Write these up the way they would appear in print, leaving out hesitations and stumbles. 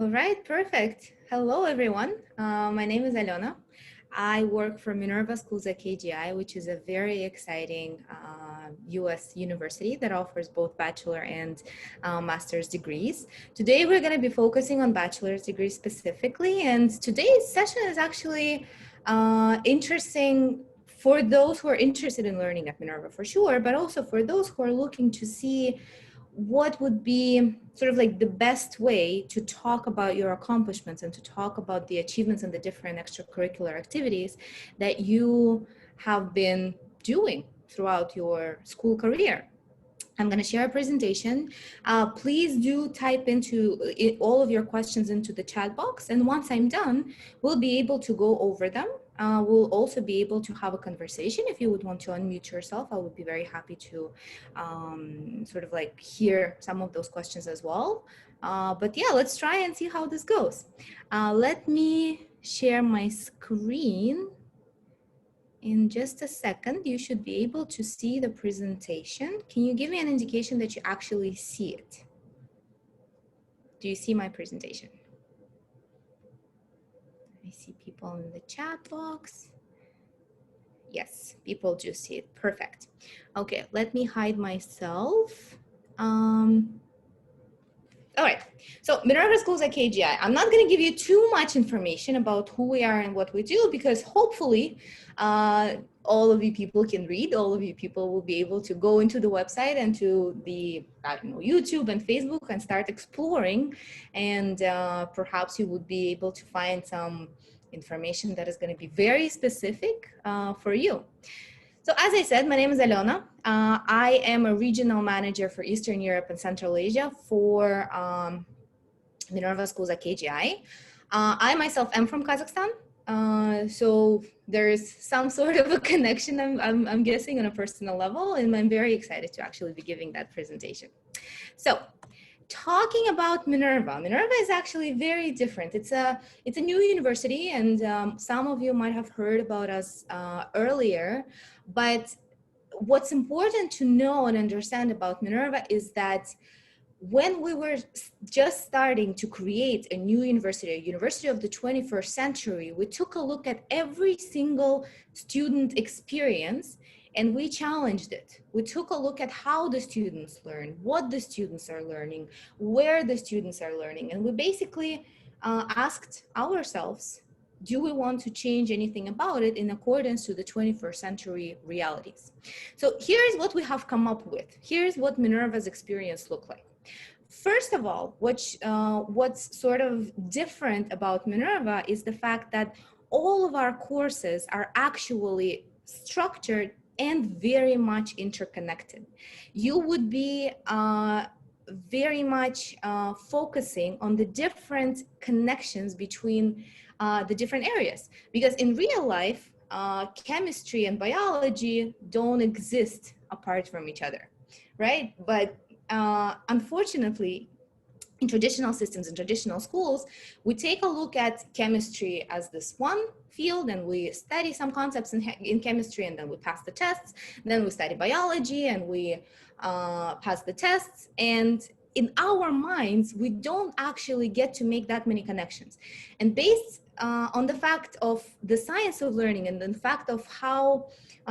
All right, perfect. Hello, everyone. My name is Alena. I work for Minerva Schools at KGI, which is a very exciting US university that offers both bachelor and master's degrees. Today, we're going to be focusing on bachelor's degrees specifically, and today's session is actually interesting for those who are interested in learning at Minerva for sure, but also for those who are looking to see what would be sort of like the best way to talk about your accomplishments and to talk about the achievements and the different extracurricular activities that you have been doing throughout your school career. I'm going to share a presentation. Please do type all of your questions into the chat box. And once I'm done, we'll be able to go over them. We'll also be able to have a conversation. If you would want to unmute yourself, I would be very happy to sort of like hear some of those questions as well. But yeah, let's try and see how this goes. Let me share my screen. In just a second, you should be able to see the presentation. Can you give me an indication that you actually see it? Do you see my presentation? I see people in the chat box. Yes, people do see it. Perfect. Okay, let me hide myself. All right, so Minerva Schools at KGI. I'm not going to give you too much information about who we are and what we do, because hopefully all of you people can read. All of you people will be able to go into the website and to the YouTube and Facebook and start exploring, and perhaps you would be able to find some information that is going to be very specific for you. So as I said, my name is Alena. I am a regional manager for Eastern Europe and Central Asia for Minerva Schools at KGI. I myself am from Kazakhstan. So there is some sort of a connection, I'm guessing, on a personal level, and I'm very excited to actually be giving that presentation. So talking about Minerva is actually very different. It's a new university, and some of you might have heard about us earlier, but what's important to know and understand about Minerva is that when we were just starting to create a new university, a university of the 21st century, we took a look at every single student experience and we challenged it. We took a look at how the students learn, what the students are learning, where the students are learning. And we basically asked ourselves, do we want to change anything about it in accordance to the 21st century realities? So here's what we have come up with. Here's what Minerva's experience looked like. First of all, what's sort of different about Minerva is the fact that all of our courses are actually structured and very much interconnected. You would be very much focusing on the different connections between the different areas, because in real life, chemistry and biology don't exist apart from each other, right? But unfortunately, in traditional systems, in traditional schools, we take a look at chemistry as this one field and we study some concepts in chemistry, and then we pass the tests. Then we study biology and we pass the tests. And in our minds, we don't actually get to make that many connections. And based on the fact of the science of learning and the fact of how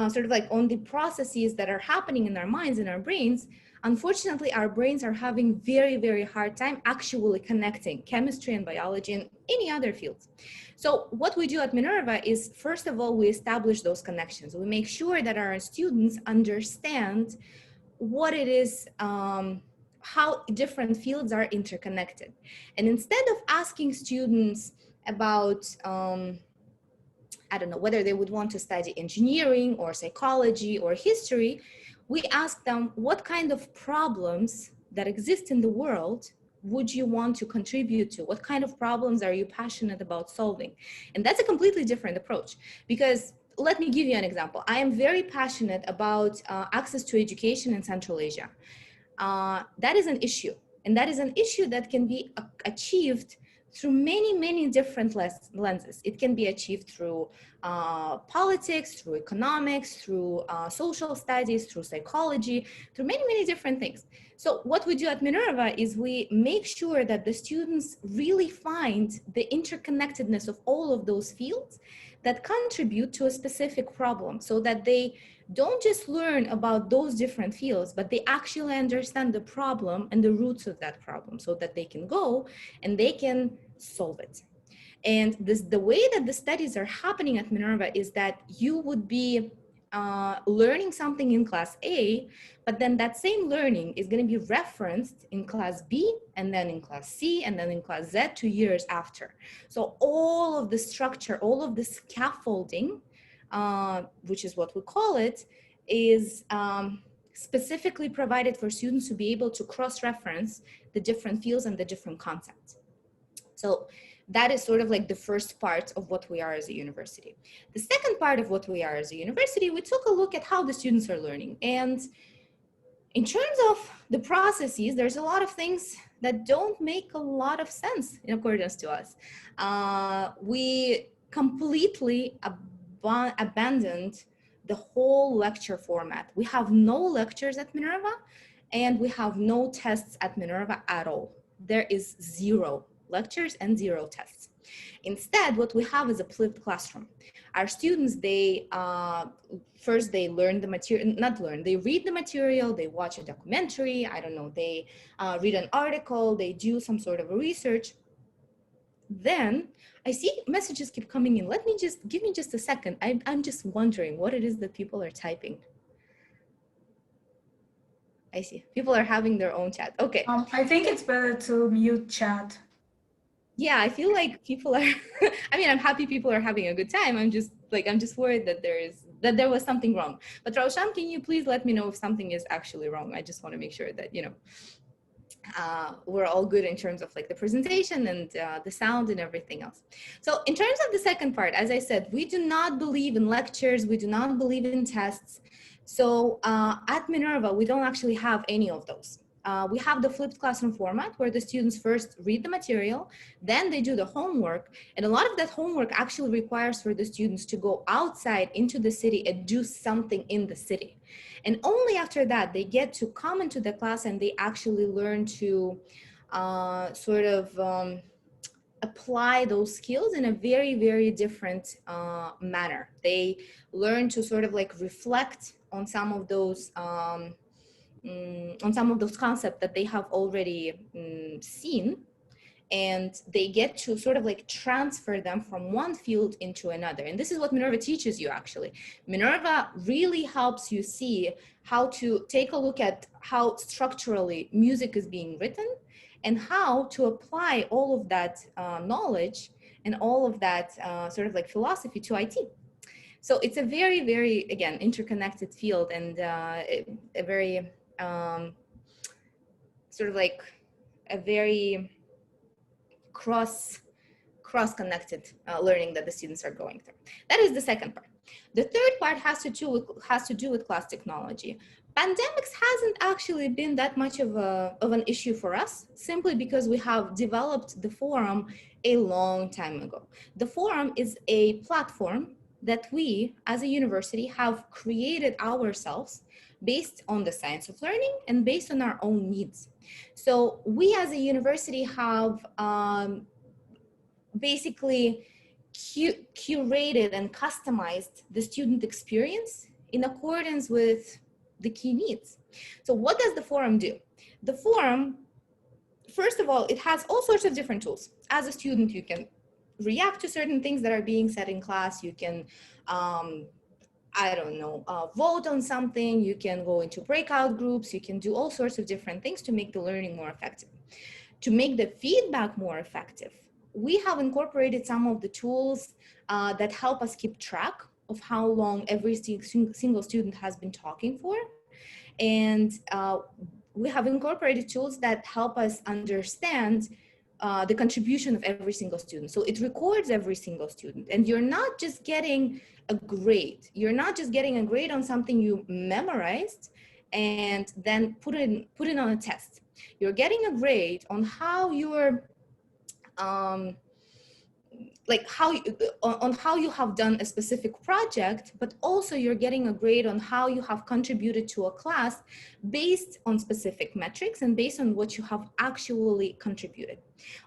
sort of like on the processes that are happening in our minds, in our brains, unfortunately, our brains are having very, very hard time actually connecting chemistry and biology and any other fields. So what we do at Minerva is, first of all, we establish those connections. We make sure that our students understand what it is, how different fields are interconnected. And instead of asking students about, I don't know, whether they would want to study engineering or psychology or history, we ask them, what kind of problems that exist in the world would you want to contribute to? What kind of problems are you passionate about solving? And that's a completely different approach, because let me give you an example. I am very passionate about access to education in Central Asia. That is an issue, and that is an issue that can be achieved through many, many different lenses. It can be achieved through politics, through economics, through social studies, through psychology, through many, many different things. So what we do at Minerva is we make sure that the students really find the interconnectedness of all of those fields that contribute to a specific problem, so that they don't just learn about those different fields, but they actually understand the problem and the roots of that problem, so that they can go and they can solve it. And the way that the studies are happening at Minerva is that you would be learning something in class A, but then that same learning is going to be referenced in class B, and then in class C, and then in class Z 2 years after. So all of the structure, all of the scaffolding, which is what we call it, is specifically provided for students to be able to cross-reference the different fields and the different concepts. So that is sort of like the first part of what we are as a university. The second part of what we are as a university, we took a look at how the students are learning. And in terms of the processes, there's a lot of things that don't make a lot of sense in accordance to us. We completely abandoned the whole lecture format. We have no lectures at Minerva, and we have no tests at Minerva at all. There is 0 lectures and 0 tests. Instead, what we have is a flipped classroom. Our students, they first they learn the material, they read the material, they watch a documentary, I don't know, they read an article, they do some sort of a research. Then I see messages keep coming in. Give me just a second. I'm just wondering what it is that people are typing. I see. People are having their own chat. Okay. I think it's better to mute chat. Yeah, I feel like people are, I mean, I'm happy people are having a good time. I'm just worried that there was something wrong. But Raushan, can you please let me know if something is actually wrong? I just want to make sure that, we're all good in terms of like the presentation and the sound and everything else. So in terms of the second part, as I said, we do not believe in lectures. We do not believe in tests. So at Minerva, we don't actually have any of those. We have the flipped classroom format where the students first read the material, then they do the homework. And a lot of that homework actually requires for the students to go outside into the city and do something in the city. And only after that, they get to come into the class and they actually learn to apply those skills in a very, very different manner. They learn to sort of like reflect on some of those concepts that they have already seen, and they get to sort of like transfer them from one field into another. And this is what Minerva teaches you actually. Minerva really helps you see how to take a look at how structurally music is being written and how to apply all of that knowledge and all of that sort of like philosophy to IT. So it's a very, very, again, interconnected field, and a very sort of like a very cross-connected learning that the students are going through. That is the second part. The third part has to do with class technology. Pandemics hasn't actually been that much of an issue for us, simply because we have developed the forum a long time ago. The forum is a platform that we as a university have created ourselves based on the science of learning and based on our own needs. So we as a university have basically curated and customized the student experience in accordance with the key needs. So what does the forum do? The forum, first of all, it has all sorts of different tools. As a student, you can react to certain things that are being said in class. You can vote on something, you can go into breakout groups, you can do all sorts of different things to make the learning more effective. To make the feedback more effective, we have incorporated some of the tools that help us keep track of how long every single student has been talking for. And we have incorporated tools that help us understand the contribution of every single student. So it records every single student, and you're not just getting a grade. You're not just getting a grade on something you memorized and then put it on a test. You're getting a grade on how you're um, like how you, on how you have done a specific project, but also you're getting a grade on how you have contributed to a class based on specific metrics and based on what you have actually contributed.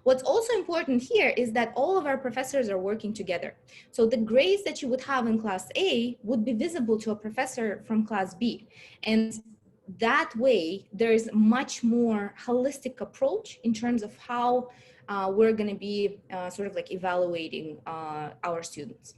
What's also important here is that all of our professors are working together. So the grades that you would have in class A would be visible to a professor from class B. And that way, there's much more holistic approach in terms of how we're going to be sort of like evaluating our students.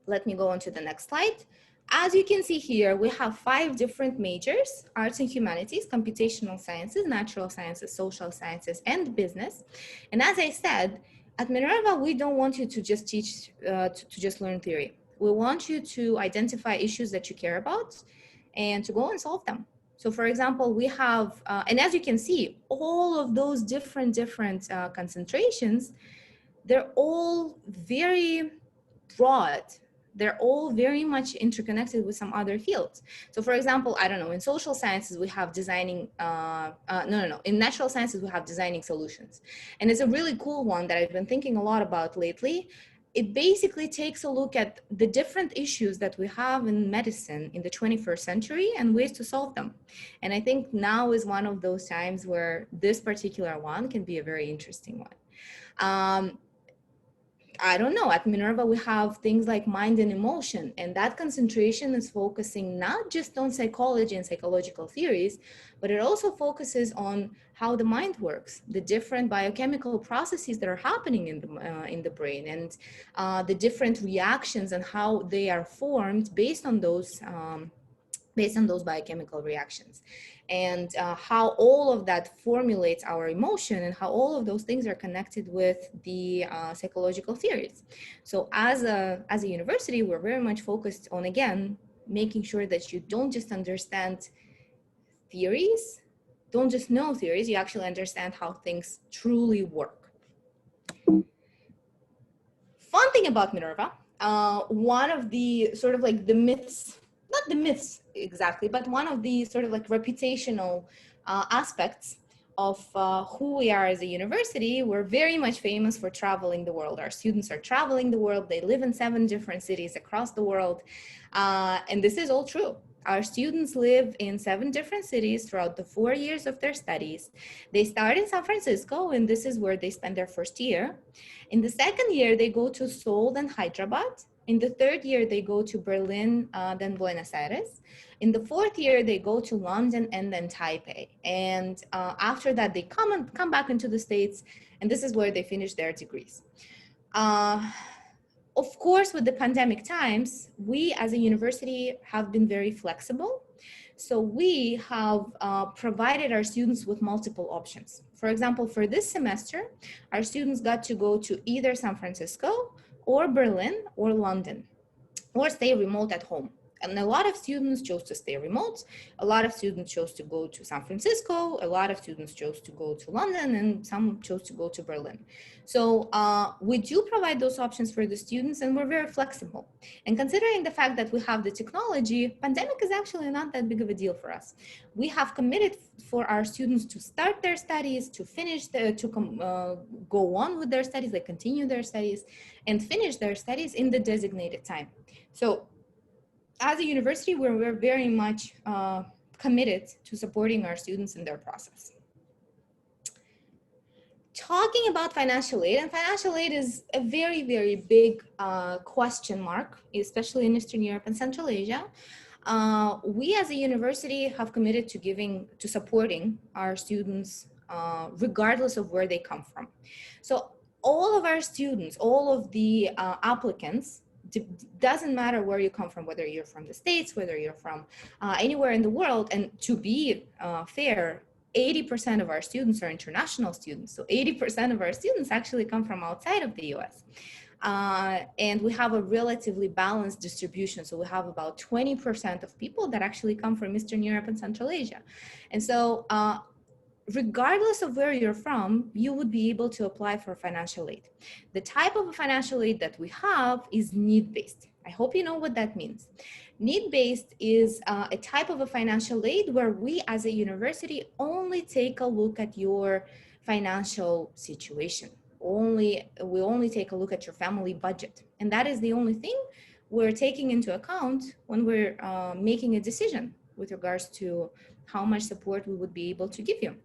Let me go on to the next slide. As you can see here, we have 5 different majors: arts and humanities, computational sciences, natural sciences, social sciences, and business. And as I said, at Minerva, we don't want you to just teach, to just learn theory. We want you to identify issues that you care about and to go and solve them. So for example, we have, and as you can see, all of those different concentrations, they're all very broad. They're all very much interconnected with some other fields. So for example, I don't know, in social sciences, we have designing, in natural sciences, we have designing solutions. And it's a really cool one that I've been thinking a lot about lately. It basically takes a look at the different issues that we have in medicine in the 21st century and ways to solve them. And I think now is one of those times where this particular one can be a very interesting one. I don't know, at Minerva, we have things like mind and emotion, and that concentration is focusing not just on psychology and psychological theories, but it also focuses on how the mind works, the different biochemical processes that are happening in the brain, and the different reactions and how they are formed based on those biochemical reactions, and how all of that formulates our emotion, and how all of those things are connected with the psychological theories. So as a university, we're very much focused on, again, making sure that you don't just understand theories, don't just know theories, you actually understand how things truly work. Fun thing about Minerva, one of the sort of like the myths, not the myths exactly, but one of the sort of like reputational aspects of who we are as a university, we're very much famous for traveling the world. Our students are traveling the world. They live in 7 different cities across the world. And this is all true. Our students live in 7 different cities throughout the 4 years of their studies. They start in San Francisco, and this is where they spend their first year. In the second year, they go to Seoul and Hyderabad. In the third year, they go to Berlin, then Buenos Aires. In the fourth year, they go to London and then Taipei. And after that, they come back into the States, and this is where they finish their degrees. Of course, with the pandemic times, we as a university have been very flexible. So we have provided our students with multiple options. For example, for this semester, our students got to go to either San Francisco or Berlin or London, or stay remote at home. And a lot of students chose to stay remote. A lot of students chose to go to San Francisco. A lot of students chose to go to London, and some chose to go to Berlin. So we do provide those options for the students, and we're very flexible. And considering the fact that we have the technology, pandemic is actually not that big of a deal for us. We have committed for our students to start their studies, to finish, go on with their studies, like continue their studies, and finish their studies in the designated time. So as a university, we're very much committed to supporting our students in their process. Talking about financial aid, and financial aid is a very, very big question mark, especially in Eastern Europe and Central Asia. We as a university have committed to supporting our students regardless of where they come from. So all of our students, all of the applicants, doesn't matter where you come from, whether you're from the States, whether you're from anywhere in the world. And to be fair, 80% of our students are international students. So 80% of our students actually come from outside of the US. And we have a relatively balanced distribution. So we have about 20% of people that actually come from Eastern Europe and Central Asia. And so regardless of where you're from, you would be able to apply for financial aid. The type of financial aid that we have is need-based. I hope you know what that means. Need-based is a type of a financial aid where we as a university only take a look at your financial situation. We only take a look at your family budget, and that is the only thing we're taking into account when we're making a decision with regards to how much support we would be able to give you.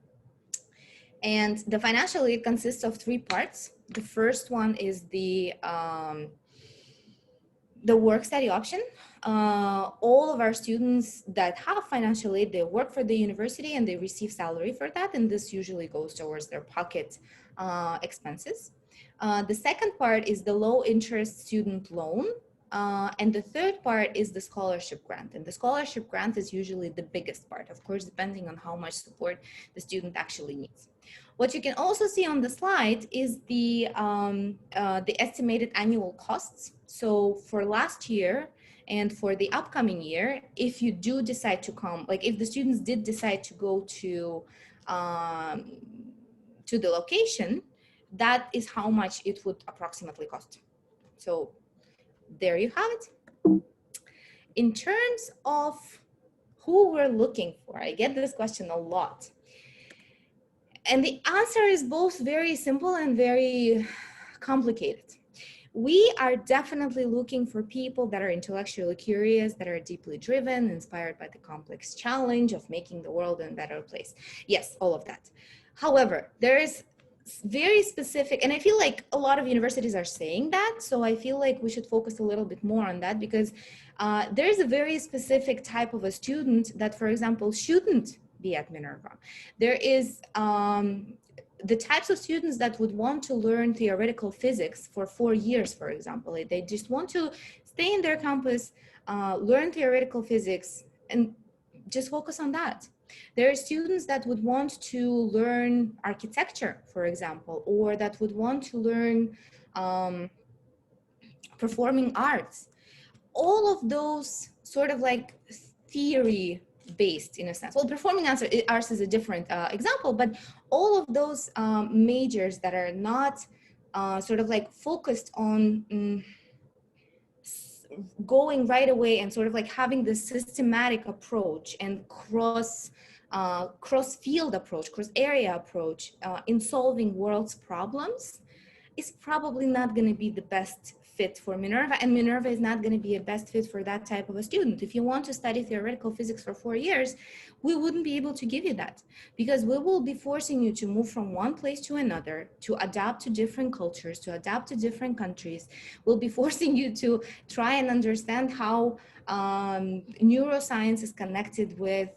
And the financial aid consists of three parts. The first one is the work study option. All of our students that have financial aid, they work for the university and they receive salary for that, and this usually goes towards their pocket expenses. The second part is the low interest student loan. And the third part is the scholarship grant. And the scholarship grant is usually the biggest part, of course, depending on how much support the student actually needs. What you can also see on the slide is the estimated annual costs. So for last year and for the upcoming year, if you do decide to come, like if the students did decide to go to the location, that is how much it would approximately cost. So there you have it. In terms of who we're looking for, I get this question a lot. And the answer is both very simple and very complicated. We are definitely looking for people that are intellectually curious, that are deeply driven, inspired by the complex challenge of making the world a better place. Yes, all of that. However, there is very specific, and I feel like a lot of universities are saying that, so I feel like we should focus a little bit more on that, because there's a very specific type of a student that, for example, shouldn't be at Minerva. There is the types of students that would want to learn theoretical physics for 4 years, for example. They just want to stay in their campus, learn theoretical physics, and just focus on that. There are students that would want to learn architecture, for example, or that would want to learn performing arts. All of those sort of like theory based in a sense. Well, performing arts is a different example, but all of those majors that are not sort of like focused on going right away and sort of like having this systematic approach and cross field approach, cross area approach in solving world's problems, is probably not going to be the best fit for Minerva, and Minerva is not going to be a best fit for that type of a student. If you want to study theoretical physics for 4 years, we wouldn't be able to give you that, because we will be forcing you to move from one place to another, to adapt to different cultures, to adapt to different countries. We'll be forcing you to try and understand how neuroscience is connected with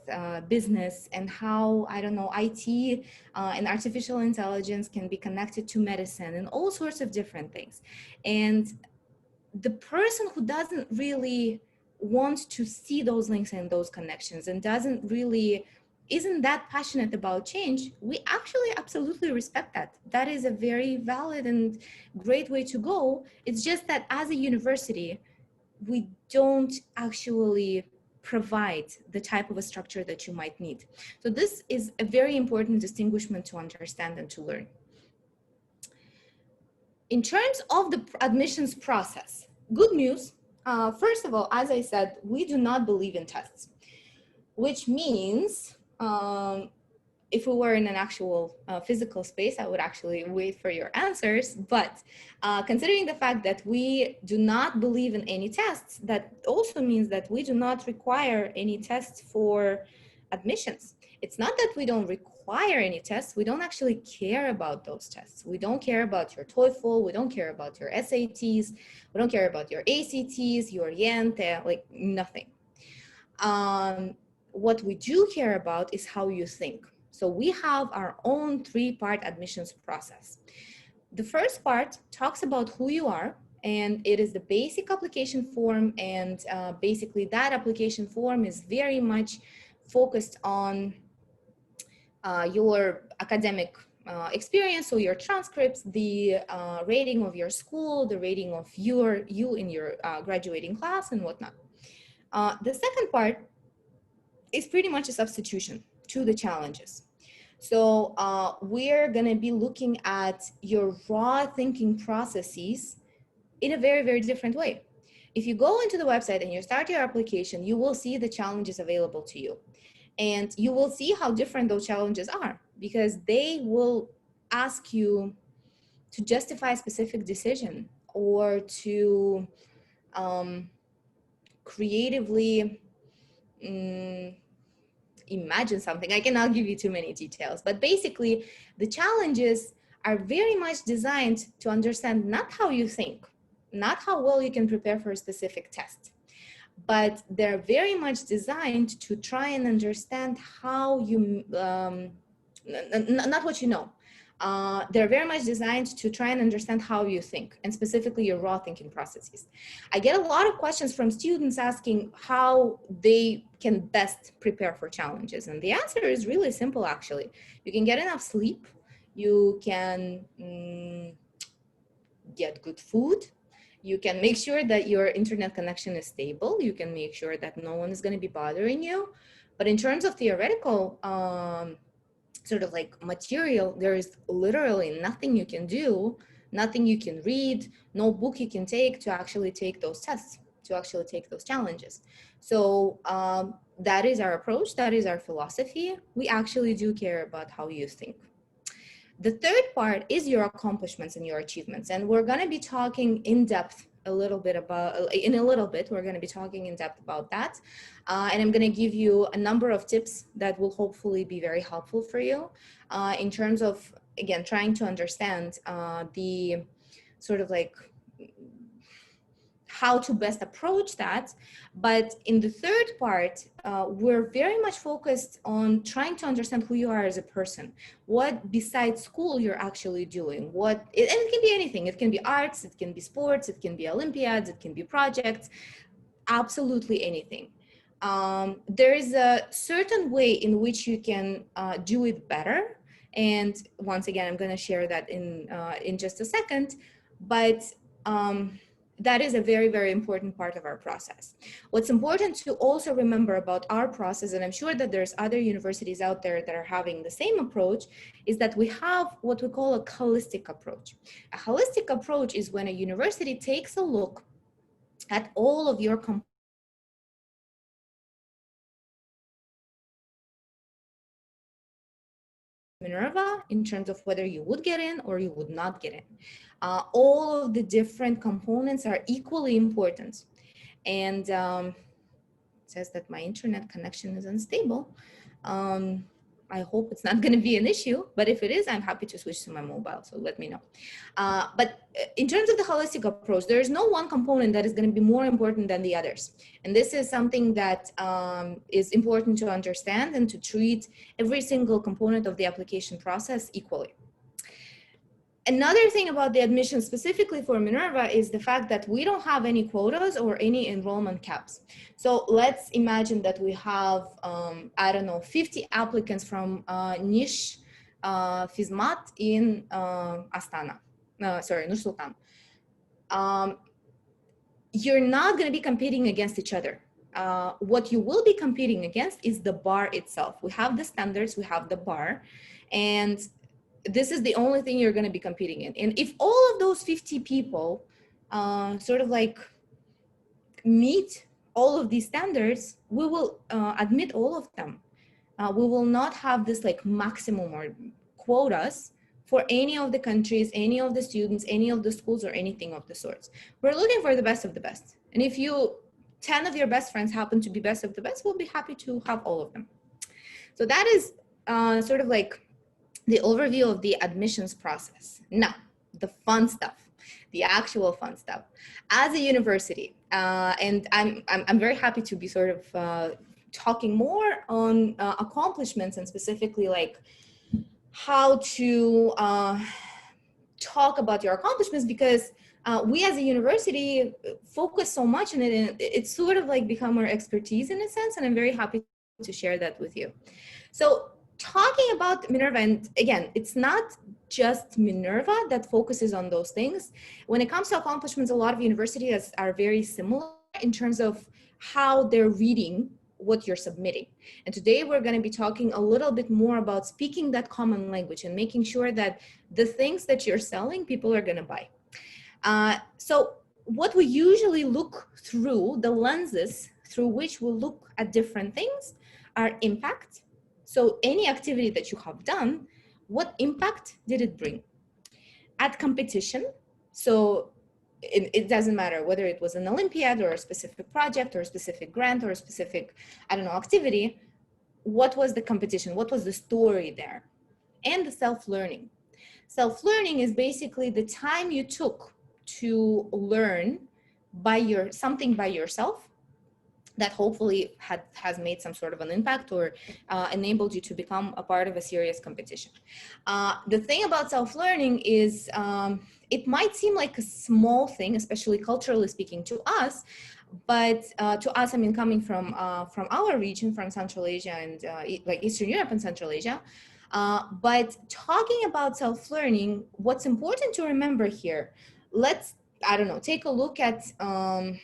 business, and how, I don't know, IT and artificial intelligence can be connected to medicine, and all sorts of different things. And the person who doesn't really want to see those links and those connections, and isn't that passionate about change, we actually absolutely respect that. That is a very valid and great way to go. It's just that as a university, we don't actually provide the type of a structure that you might need. So this is a very important distinguishment to understand and to learn. In terms of the admissions process, good news. First of all, as I said, we do not believe in tests, which means if we were in an actual physical space, I would actually wait for your answers. But considering the fact that we do not believe in any tests, that also means that we do not require any tests for admissions. It's not that we don't require any tests, we don't actually care about those tests. We don't care about your TOEFL, we don't care about your SATs, we don't care about your ACTs, your YENTE, like nothing. What we do care about is how you think. So we have our own 3-part admissions process. The first part talks about who you are, and it is the basic application form, and basically that application form is very much focused on your academic experience, so your transcripts, the rating of your school, the rating of you in your graduating class and whatnot. The second part is pretty much a substitution to the challenges. So we're going to be looking at your raw thinking processes in a very, very different way. If you go into the website and you start your application, you will see the challenges available to you. And you will see how different those challenges are, because they will ask you to justify a specific decision or to creatively imagine something. I cannot give you too many details, but basically the challenges are very much designed to understand not how you think, not how well you can prepare for a specific test, but they're very much designed to try and understand how you, not what you know. They're very much designed to try and understand how you think, and specifically your raw thinking processes. I get a lot of questions from students asking how they can best prepare for challenges. And the answer is really simple, actually. You can get enough sleep. You can get good food. You can make sure that your internet connection is stable. You can make sure that no one is going to be bothering you. But in terms of theoretical sort of like material, there is literally nothing you can do, nothing you can read, no book you can take to actually take those tests, to actually take those challenges. So that is our approach. That is our philosophy. We actually do care about how you think. The third part is your accomplishments and your achievements. And we're going to be talking in depth a little bit about, in a little bit, we're going to be talking in depth about that. And I'm going to give you a number of tips that will hopefully be very helpful for you in terms of, again, trying to understand the sort of like how to best approach that. But in the third part, we're very much focused on trying to understand who you are as a person, what besides school you're actually doing, and it can be anything. It can be arts, it can be sports, it can be Olympiads, it can be projects, absolutely anything. There is a certain way in which you can do it better. And once again, I'm going to share that in just a second. But that is a very, very important part of our process. What's important to also remember about our process, and I'm sure that there's other universities out there that are having the same approach, is that we have what we call a holistic approach. A holistic approach is when a university takes a look at all of your Minerva in terms of whether you would get in or you would not get in. All of the different components are equally important. And it says that my internet connection is unstable. I hope it's not going to be an issue, but if it is, I'm happy to switch to my mobile, so let me know. But in terms of the holistic approach, there is no one component that is going to be more important than the others. And this is something that is important to understand and to treat every single component of the application process equally. Another thing about the admission specifically for Minerva is the fact that we don't have any quotas or any enrollment caps. So let's imagine that we have, I don't know, 50 applicants from niche FISMAT in Astana, Nur Sultan. You're not going to be competing against each other. What you will be competing against is the bar itself. We have the standards, we have the bar, and this is the only thing you're going to be competing in. And if all of those 50 people sort of like meet all of these standards, we will admit all of them. We will not have this like maximum or quotas for any of the countries, any of the students, any of the schools, or anything of the sorts. We're looking for the best of the best. And if 10 of your best friends happen to be best of the best, we'll be happy to have all of them. So that is sort of like the overview of the admissions process. Now, the fun stuff, the actual fun stuff. As a university, and I'm very happy to be sort of talking more on accomplishments and specifically like how to talk about your accomplishments, because we as a university focus so much on it, and it's sort of like become our expertise in a sense, and I'm very happy to share that with you. So talking about Minerva, and again, it's not just Minerva that focuses on those things. When it comes to accomplishments, a lot of universities are very similar in terms of how they're reading what you're submitting. And today we're going to be talking a little bit more about speaking that common language and making sure that the things that you're selling, people are going to buy. So what we usually look through, the lenses through which we look at different things, are impact. So any activity that you have done, what impact did it bring? At competition, so it doesn't matter whether it was an Olympiad or a specific project or a specific grant or a specific, I don't know, activity, what was the competition? What was the story there? And the self-learning. Self-learning is basically the time you took to learn something by yourself that hopefully has made some sort of an impact or enabled you to become a part of a serious competition. The thing about self-learning is it might seem like a small thing, especially culturally speaking to us, but to us, I mean, coming from our region, from Central Asia and like Eastern Europe and Central Asia. But talking about self-learning, what's important to remember here, let's, I don't know, take a look at an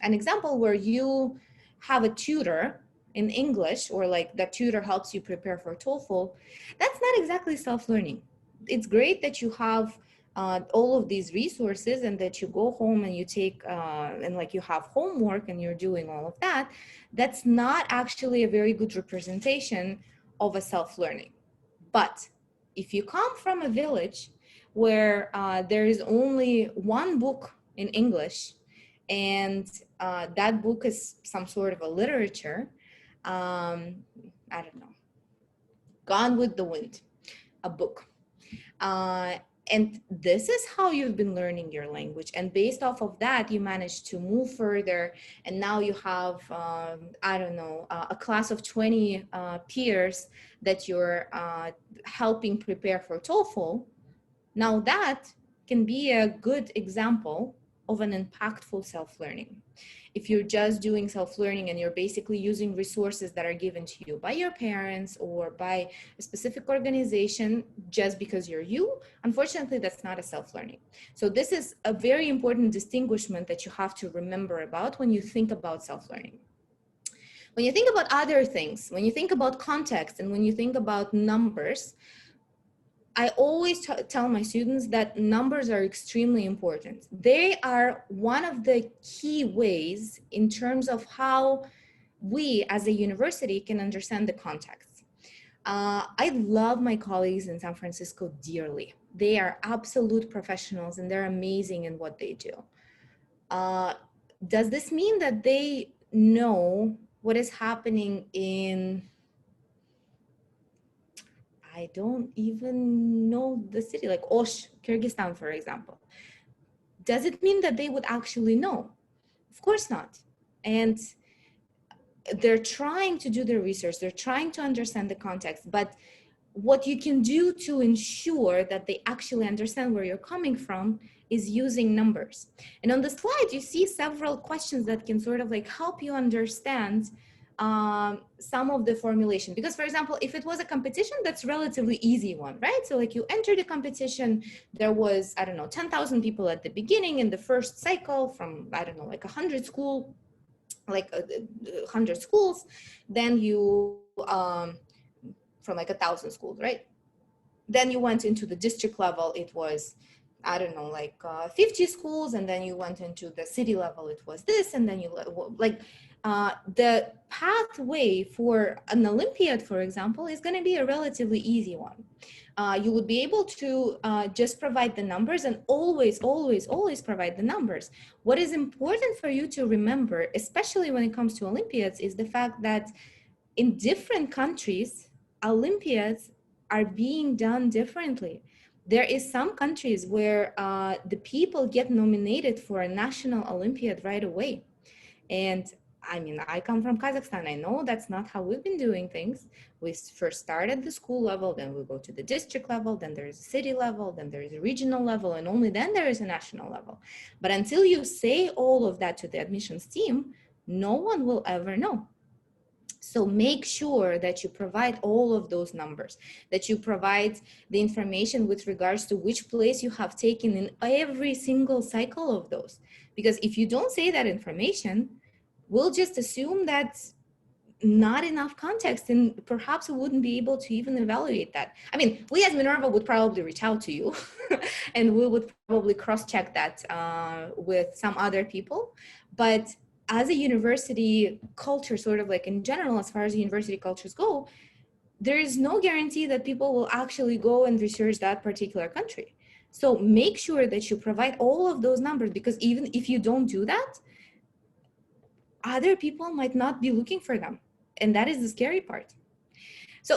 example where you have a tutor in English, or like that tutor helps you prepare for TOEFL. That's not exactly self-learning. It's great that you have all of these resources and that you go home and you take and like you have homework and you're doing all of that. That's not actually a very good representation of a self-learning. But if you come from a village where there is only one book in English, and that book is some sort of a literature, I don't know, Gone with the Wind, a book. And this is how you've been learning your language. And based off of that, you managed to move further. And now you have, I don't know, a class of 20 peers that you're helping prepare for TOEFL. Now that can be a good example of an impactful self-learning. If you're just doing self-learning and you're basically using resources that are given to you by your parents or by a specific organization just because you're you, unfortunately, that's not a self-learning. So this is a very important distinguishment that you have to remember about when you think about self-learning. When you think about other things, when you think about context and when you think about numbers, I always tell my students that numbers are extremely important. They are one of the key ways in terms of how we as a university can understand the context. I love my colleagues in San Francisco dearly. They are absolute professionals and they're amazing in what they do. Does this mean that they know what is happening in, I don't even know the city, like Osh, Kyrgyzstan, for example? Does it mean that they would actually know? Of course not. And they're trying to do their research, they're trying to understand the context, but what you can do to ensure that they actually understand where you're coming from is using numbers. And on the slide, you see several questions that can sort of like help you understand some of the formulation. Because for example, if it was a competition, that's relatively easy one, right? So like you enter the competition, there was, I don't know, 10,000 people at the beginning in the first cycle from, I don't know, like 100 schools, then you, from like 1,000 schools, right? Then you went into the district level, it was, I don't know, like 50 schools, and then you went into the city level, it was this, and then you like the pathway for an Olympiad, for example, is going to be a relatively easy one. You would be able to just provide the numbers and always provide the numbers. What is important for you to remember, especially when it comes to Olympiads, is the fact that in different countries, Olympiads are being done differently. There is some countries where the people get nominated for a national Olympiad right away. And I mean, I come from Kazakhstan. I know that's not how we've been doing things. We first start at the school level, then we go to the district level, then there is a city level, then there is a regional level, and only then there is a national level. But until you say all of that to the admissions team, no one will ever know. So make sure that you provide all of those numbers, that you provide the information with regards to which place you have taken in every single cycle of those. Because if you don't say that information, we'll just assume that not enough context, and perhaps we wouldn't be able to even evaluate that. I mean, we as Minerva would probably reach out to you and we would probably cross-check that with some other people. But as a university culture, sort of like in general, as far as university cultures go, there is no guarantee that people will actually go and research that particular country. So make sure that you provide all of those numbers, because even if you don't do that, other people might not be looking for them. And that is the scary part. So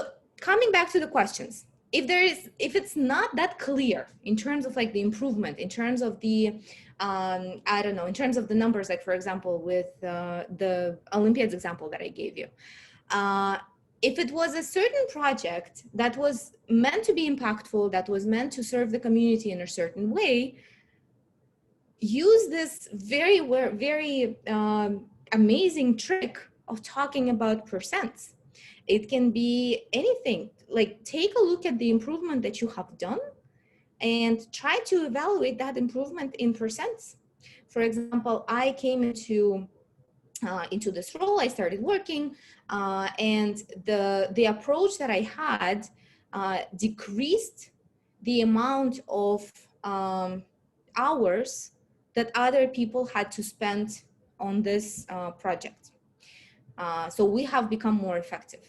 coming back to the questions, if it's not that clear in terms of like the improvement, in terms of the I don't know, in terms of the numbers, like for example with the Olympiads example that I gave you, if it was a certain project that was meant to be impactful, that was meant to serve the community in a certain way, use this very amazing trick of talking about percents. It can be anything, like take a look at the improvement that you have done and try to evaluate that improvement in percents. For example, I came into this role, I started working, and the approach that I had decreased the amount of hours that other people had to spend on this project. So we have become more effective.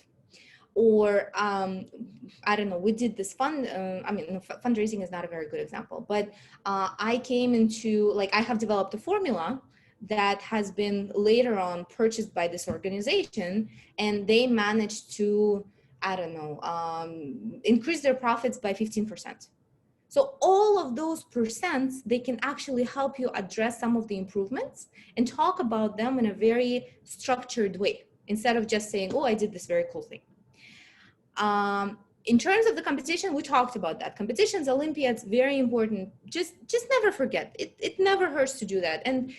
Or I don't know, we did this fund. I mean, fundraising is not a very good example, but I came into, like, I have developed a formula that has been later on purchased by this organization, and they managed to, I don't know, increase their profits by 15%. So all of those percents, they can actually help you address some of the improvements and talk about them in a very structured way, instead of just saying, oh, I did this very cool thing. In terms of the competition, we talked about that. Competitions, Olympiads, very important. Just never forget. It never hurts to do that. And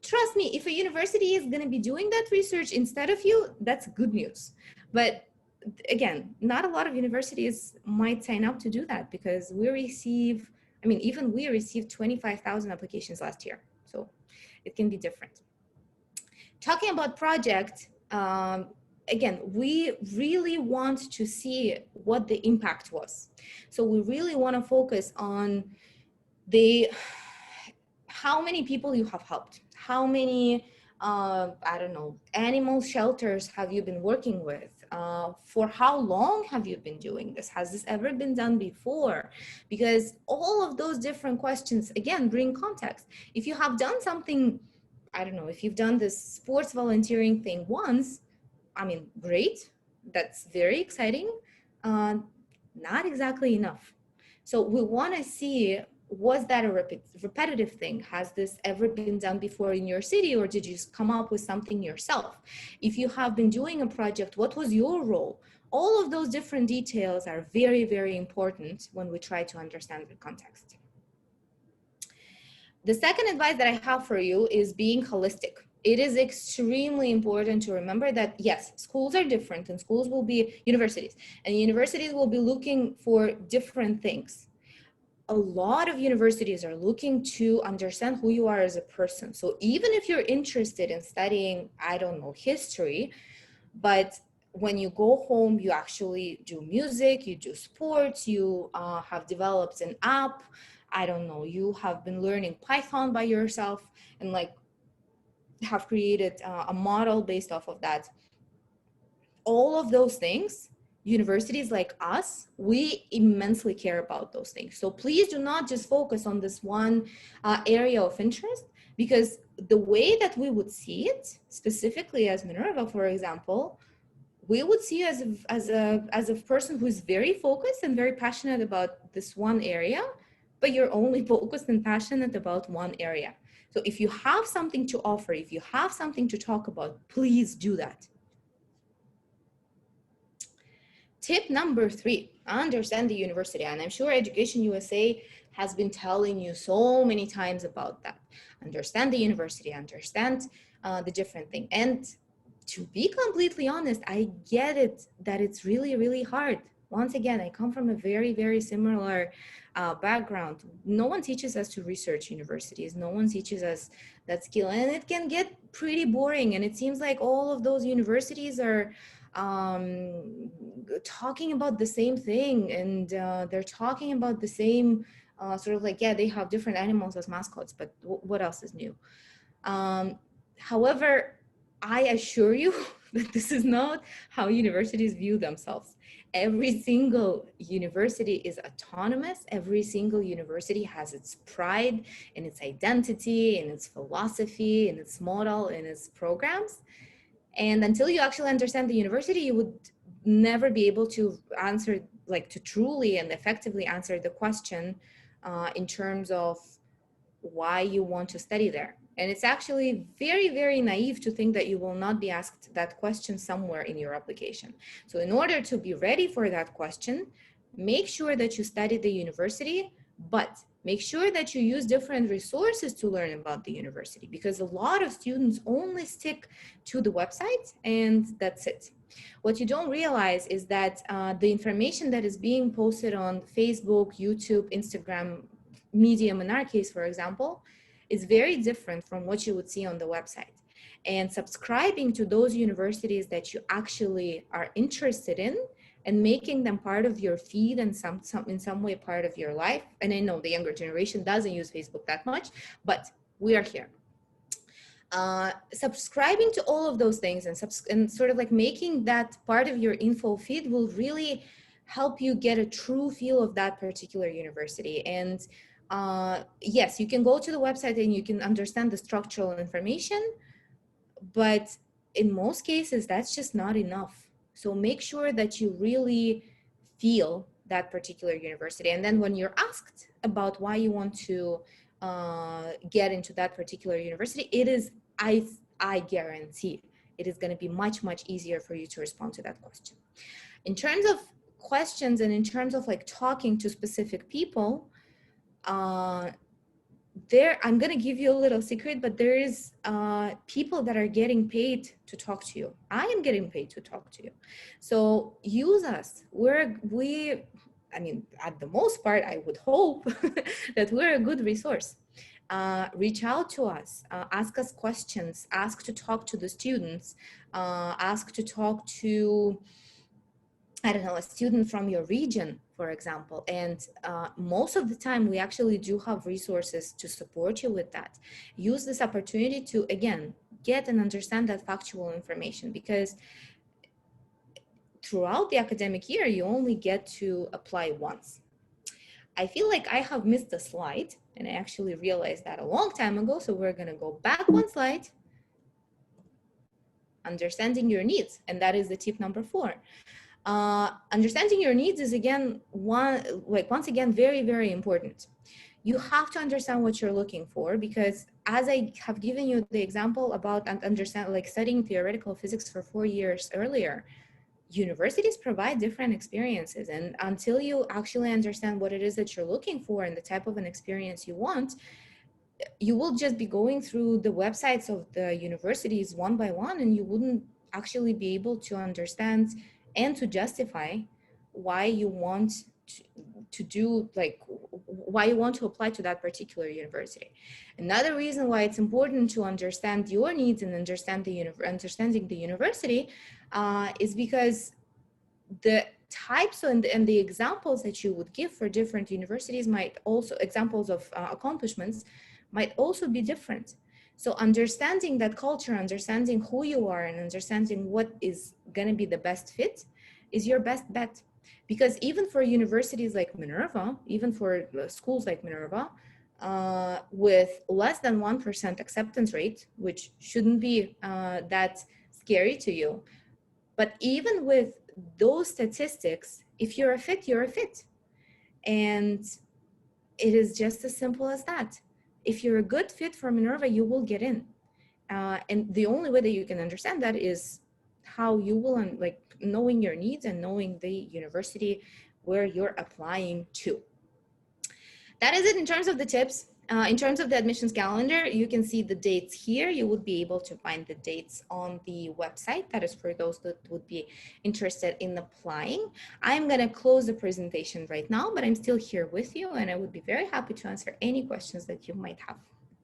trust me, if a university is going to be doing that research instead of you, that's good news. But again, not a lot of universities might sign up to do that, because we receive, I mean, even we received 25,000 applications last year. So it can be different. Talking about project, again, we really want to see what the impact was. So we really want to focus on how many people you have helped, how many, I don't know, animal shelters have you been working with, for how long have you been doing this? Has this ever been done before? Because all of those different questions, again, bring context. If you have done something, I don't know, if you've done this sports volunteering thing once, I mean, great, that's very exciting, not exactly enough. So we want to see, was that a repetitive thing? Has this ever been done before in your city, or did you just come up with something yourself? If you have been doing a project, what was your role? All of those different details are very important when we try to understand the context. The second advice that I have for you is being holistic. It is extremely important to remember that, yes, schools are different, and schools will be universities, and universities will be looking for different things. A lot of universities are looking to understand who you are as a person. So even if you're interested in studying, I don't know, history, but when you go home, you actually do music, you do sports, you have developed an app, I don't know, you have been learning Python by yourself, and like have created a model based off of that. All of those things, universities like us, we immensely care about those things. So please do not just focus on this one area of interest, because the way that we would see it, specifically as Minerva, for example, we would see you as a person who is very focused and very passionate about this one area, but you're only focused and passionate about one area. So if you have something to offer, if you have something to talk about, please do that. Tip number 3, understand the university. And I'm sure Education USA has been telling you so many times about that. Understand the university, understand the different thing. And to be completely honest, I get it that it's really hard. Once again, I come from a very similar background. No one teaches us to research universities. No one teaches us that skill. And it can get pretty boring. And it seems like all of those universities are talking about the same thing, and they're talking about the same sort of like, yeah, they have different animals as mascots, but what else is new? However, I assure you that this is not how universities view themselves. Every single university is autonomous. Every single university has its pride and its identity and its philosophy and its model and its programs. And until you actually understand the university, you would never be able to answer, like to truly and effectively answer the question in terms of why you want to study there. And it's actually very, very naive to think that you will not be asked that question somewhere in your application. So in order to be ready for that question, make sure that you study the university, but make sure that you use different resources to learn about the university, because a lot of students only stick to the website and that's it. What you don't realize is that the information that is being posted on Facebook, YouTube, Instagram, Medium in our case, for example, is very different from what you would see on the website. And subscribing to those universities that you actually are interested in and making them part of your feed and in some way part of your life. And I know the younger generation doesn't use Facebook that much, but we are here. Subscribing to all of those things and sort of like making that part of your info feed will really help you get a true feel of that particular university. And yes, you can go to the website and you can understand the structural information, but in most cases, that's just not enough. So make sure that you really feel that particular university. And then when you're asked about why you want to get into that particular university, it is, I guarantee it is going to be much, much easier for you to respond to that question. In terms of questions and in terms of like talking to specific people, I'm going to give you a little secret, but there is people that are getting paid to talk to you. I am getting paid to talk to you. So use us. I mean, at the most part, I would hope that we're a good resource. Reach out to us, ask us questions, ask to talk to the students, ask to talk to, I don't know, a student from your region, for example. And most of the time, we actually do have resources to support you with that. Use this opportunity to, again, get and understand that factual information, because throughout the academic year, you only get to apply once. I feel like I have missed a slide, and I actually realized that a long time ago. So we're going to go back one slide. Understanding your needs. And that is the tip number 4. Understanding your needs is once again, very, very important. You have to understand what you're looking for, because as I have given you the example about studying theoretical physics for 4 years earlier, universities provide different experiences. And until you actually understand what it is that you're looking for and the type of an experience you want, you will just be going through the websites of the universities one by one, and you wouldn't actually be able to understand and to justify why you want why you want to apply to that particular university. Another reason why it's important to understand your needs and understanding the university is because the types and the examples that you would give for different universities might also, examples of accomplishments, might also be different. So understanding that culture, understanding who you are, and understanding what is going to be the best fit is your best bet. Because even for universities like Minerva, even for schools like Minerva, with less than 1% acceptance rate, which shouldn't be that scary to you, but even with those statistics, if you're a fit, you're a fit. And it is just as simple as that. If you're a good fit for Minerva, you will get in. And the only way that you can understand that is how you will, knowing your needs and knowing the university where you're applying to. That is it in terms of the tips. In terms of the admissions calendar, you can see the dates here. You would be able to find the dates on the website. That is for those that would be interested in applying. I'm going to close the presentation right now, but I'm still here with you, and I would be very happy to answer any questions that you might have.